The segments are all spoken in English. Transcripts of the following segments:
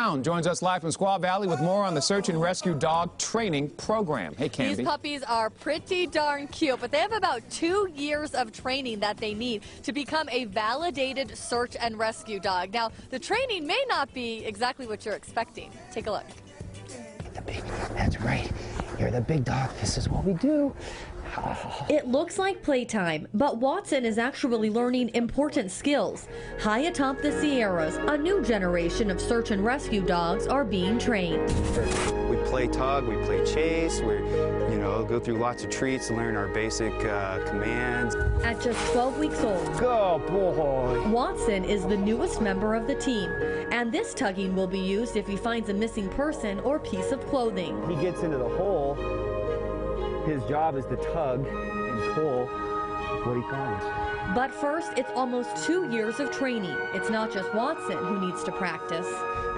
Brown joins us live from Squaw Valley with more on the search and rescue dog training program. Hey, Cambi. These puppies are pretty darn cute, but they have about 2 years of training that they need to become a validated search and rescue dog. Now, the training may not be exactly what you're expecting. Take a look. That's right. You're the big dog. This is what we do. It looks like playtime, but Watson is actually learning important skills. High atop the Sierras, a new generation of search and rescue dogs are being trained. We play tug, we play chase, we go through lots of treats to learn our basic commands. At just 12 weeks old, Go, boy! Watson is the newest member of the team, and this tugging will be used if he finds a missing person or piece of clothing. He gets into the hole. His job is to tug and pull what he finds. But first, it's almost 2 years of training. It's not just Watson who needs to practice.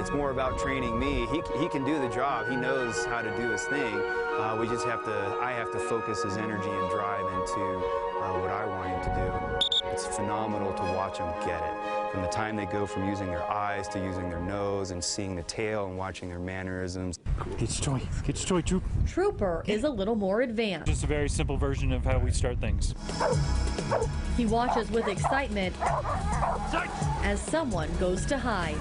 It's more about training me. He can do the job. He knows how to do his thing. I have to focus his energy and drive into what I want him to do. It's phenomenal to watch him get it. From the time they go from using their eyes to using their nose and seeing the tail and watching their mannerisms. Get your toy, Troop. Trooper is a little more advanced. Just a very simple version of how we start things. He watches with excitement as someone goes to hide.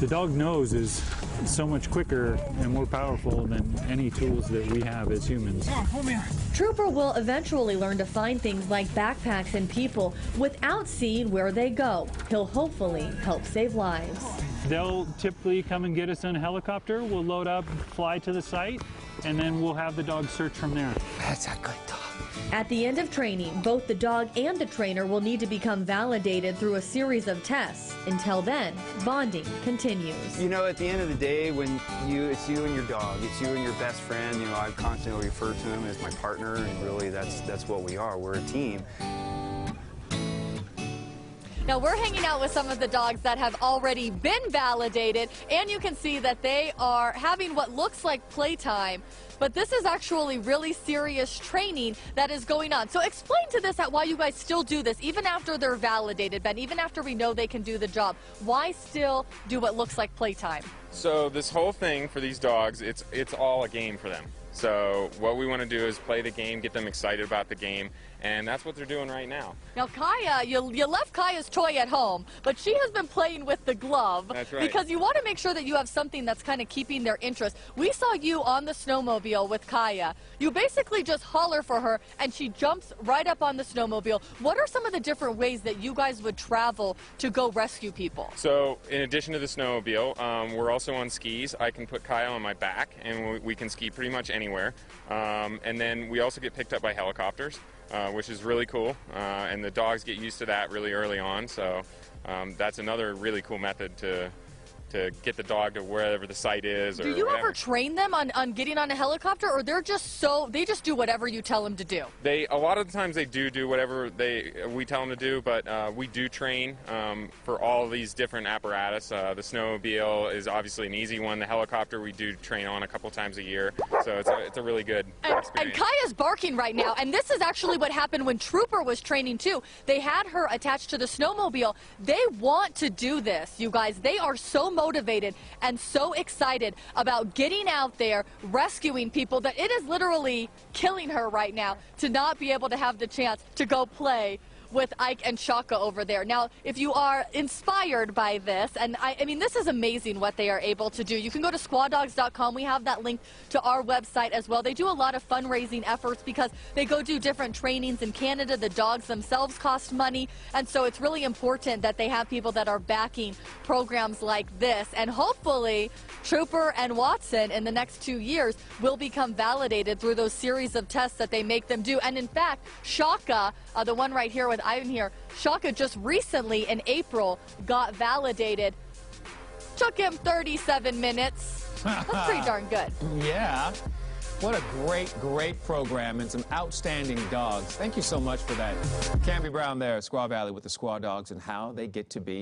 The dog nose is so much quicker and more powerful than any tools that we have as humans. Trooper will eventually learn to find things like backpacks and people without seeing where they go. He'll hopefully help save lives. They'll typically come and get us in a helicopter. We'll load up, fly to the site, and then we'll have the dog search from there. That's a good dog. At the end of training, both the dog and the trainer will need to become validated through a series of tests. Until then, bonding continues. You know, at the end of the day, it's you and your dog, it's you and your best friend. You know, I constantly refer to him as my partner, and really that's what we are. We're a team. Now, we're hanging out with some of the dogs that have already been validated, and you can see that they are having what looks like playtime, but this is actually really serious training that is going on. So explain to this why you guys still do this, even after they're validated, Ben, even after we know they can do the job. Why still do what looks like playtime? So this whole thing for these dogs, it's all a game for them. So what we want to do is play the game, get them excited about the game, and that's what they're doing right now. Now, Kaya, you left Kaya's toy at home, but she has been playing with the glove. That's right. Because you want to make sure that you have something that's kind of keeping their interest. We saw you on the snowmobile with Kaya. You basically just holler for her, and she jumps right up on the snowmobile. What are some of the different ways that you guys would travel to go rescue people? So in addition to the snowmobile, we're also on skis. I can put Kaya on my back, and we can ski pretty much anywhere. And then we also get picked up by helicopters, which is really cool, and the dogs get used to that really early on, so that's another really cool method to get the dog to wherever the site is. Do you ever train them on getting on a helicopter, or they just do whatever you tell them to do? A lot of the times they do whatever we tell them to do, but we do train for all these different apparatus. The snowmobile is obviously an easy one. The helicopter we do train on a couple times a year, so it's a really good experience. And Kaya's barking right now, and this is actually what happened when Trooper was training too. They had her attached to the snowmobile. They want to do this, you guys. They are so motivated and so excited about getting out there, rescuing people, that it is literally killing her right now to not be able to have the chance to go play with Ike and Shaka over there. Now, if you are inspired by this, and I mean, this is amazing what they are able to do. You can go to squawdogs.com. We have that link to our website as well. They do a lot of fundraising efforts because they go do different trainings in Canada. The dogs themselves cost money, and so it's really important that they have people that are backing programs like this. And hopefully, Trooper and Watson in the next 2 years will become validated through those series of tests that they make them do. And in fact, Shaka, the one right here with Ivan here, Shaka just recently in April got validated. Took him 37 minutes. That's pretty darn good. Yeah. What a great program and some outstanding dogs. Thank you so much for that. Cambi Brown there, Squaw Valley with the Squaw Dogs and how they get to be